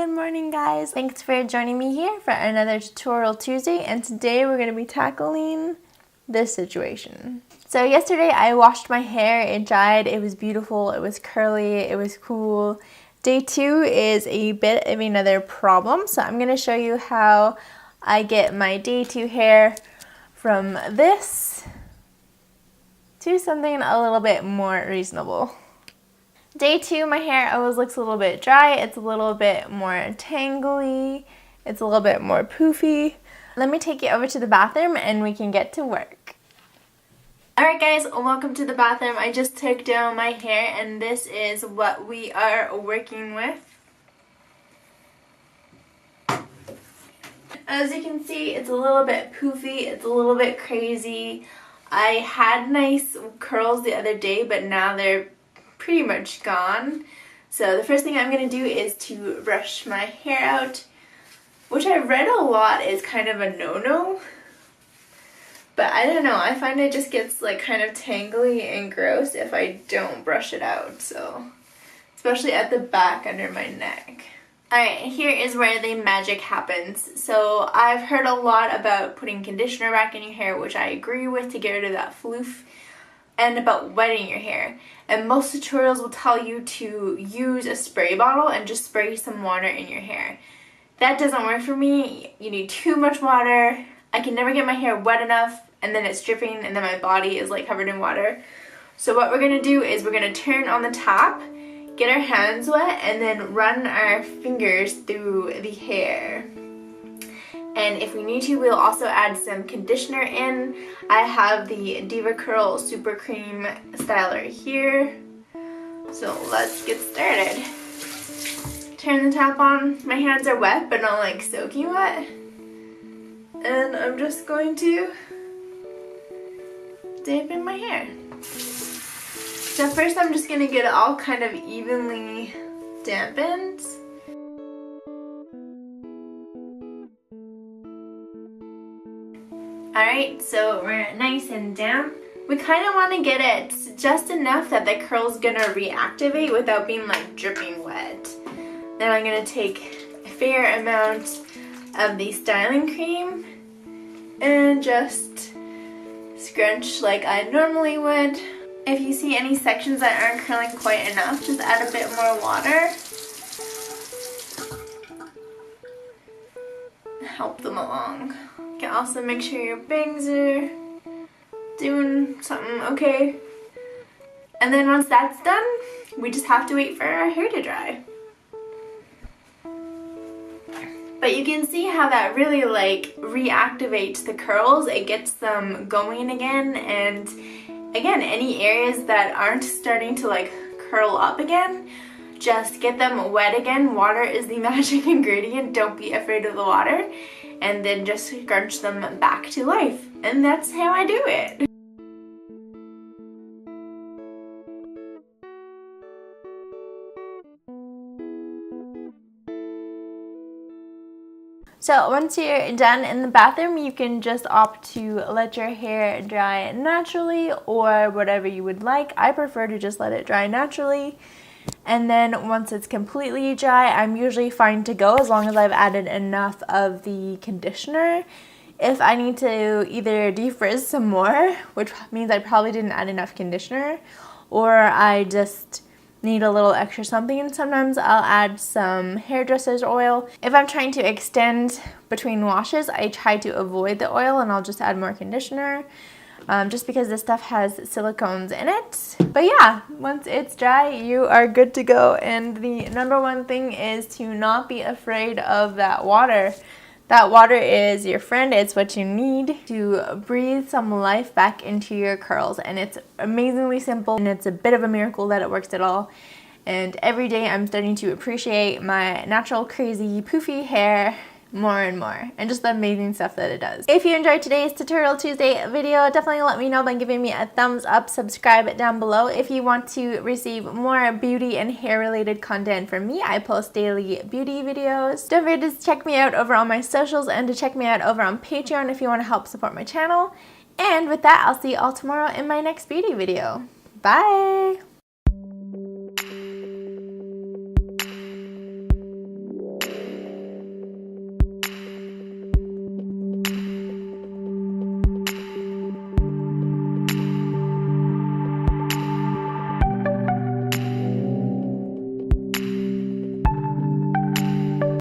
Good morning, guys. Thanks for joining me here for another Tutorial Tuesday, and today we're going to be tackling this situation. So yesterday I washed my hair, it dried, it was beautiful, it was curly, it was cool. Day 2 is a bit of another problem, so I'm going to show you how I get my day 2 hair from this to something a little bit more reasonable. Day 2, my hair always looks a little bit dry, it's a little bit more tangly, it's a little bit more poofy. Let me take you over to the bathroom and we can get to work. Alright guys, welcome to the bathroom. I just took down my hair and this is what we are working with. As you can see, it's a little bit poofy, it's a little bit crazy. I had nice curls the other day, but now they're pretty much gone. So the first thing I'm going to do is to brush my hair out, which I read a lot is kind of a no-no. But I don't know, I find it just gets like kind of tangly and gross if I don't brush it out, so especially at the back under my neck. Alright, here is where the magic happens. So I've heard a lot about putting conditioner back in your hair, which I agree with to get rid of that floof, and about wetting your hair. And most tutorials will tell you to use a spray bottle and just spray some water in your hair. That doesn't work for me. You need too much water. I can never get my hair wet enough, and then it's dripping, and then my body is like covered in water. So what we're gonna do is we're gonna turn on the tap, get our hands wet, and then run our fingers through the hair. And if we need to, we'll also add some conditioner in. I have the Diva Curl Super Cream Styler here. So let's get started. Turn the tap on. My hands are wet, but not like soaking wet. And I'm just going to dip in my hair. So first I'm just going to get it all kind of evenly dampened. Alright, so we're nice and damp. We kind of want to get it just enough that the curl's going to reactivate without being like dripping wet. Then I'm going to take a fair amount of the styling cream and just scrunch like I normally would. If you see any sections that aren't curling quite enough, just add a bit more water. Help them along. You can also make sure your bangs are doing something okay. And then once that's done, we just have to wait for our hair to dry. But you can see how that really like reactivates the curls. It gets them going again, and again, any areas that aren't starting to like curl up again, just get them wet again. Water is the magic ingredient. Don't be afraid of the water. And then just scrunch them back to life. And that's how I do it. So once you're done in the bathroom, you can just opt to let your hair dry naturally or whatever you would like. I prefer to just let it dry naturally. And then once it's completely dry, I'm usually fine to go as long as I've added enough of the conditioner. If I need to either defrizz some more, which means I probably didn't add enough conditioner, or I just need a little extra something, and sometimes I'll add some hairdresser's oil. If I'm trying to extend between washes, I try to avoid the oil and I'll just add more conditioner. Just because this stuff has silicones in it. But yeah, once it's dry, you are good to go. And the number one thing is to not be afraid of that water. That water is your friend. It's what you need to breathe some life back into your curls. And it's amazingly simple, and it's a bit of a miracle that it works at all. And every day I'm starting to appreciate my natural, crazy, poofy hair more and more, and just the amazing stuff that it does. If you enjoyed today's Tutorial Tuesday video, definitely let me know by giving me a thumbs up. Subscribe down below if you want to receive more beauty and hair related content from me. I post daily beauty videos. Don't forget to check me out over on my socials and to check me out over on Patreon if you want to help support my channel. And with that, I'll see you all tomorrow in my next beauty video. Bye!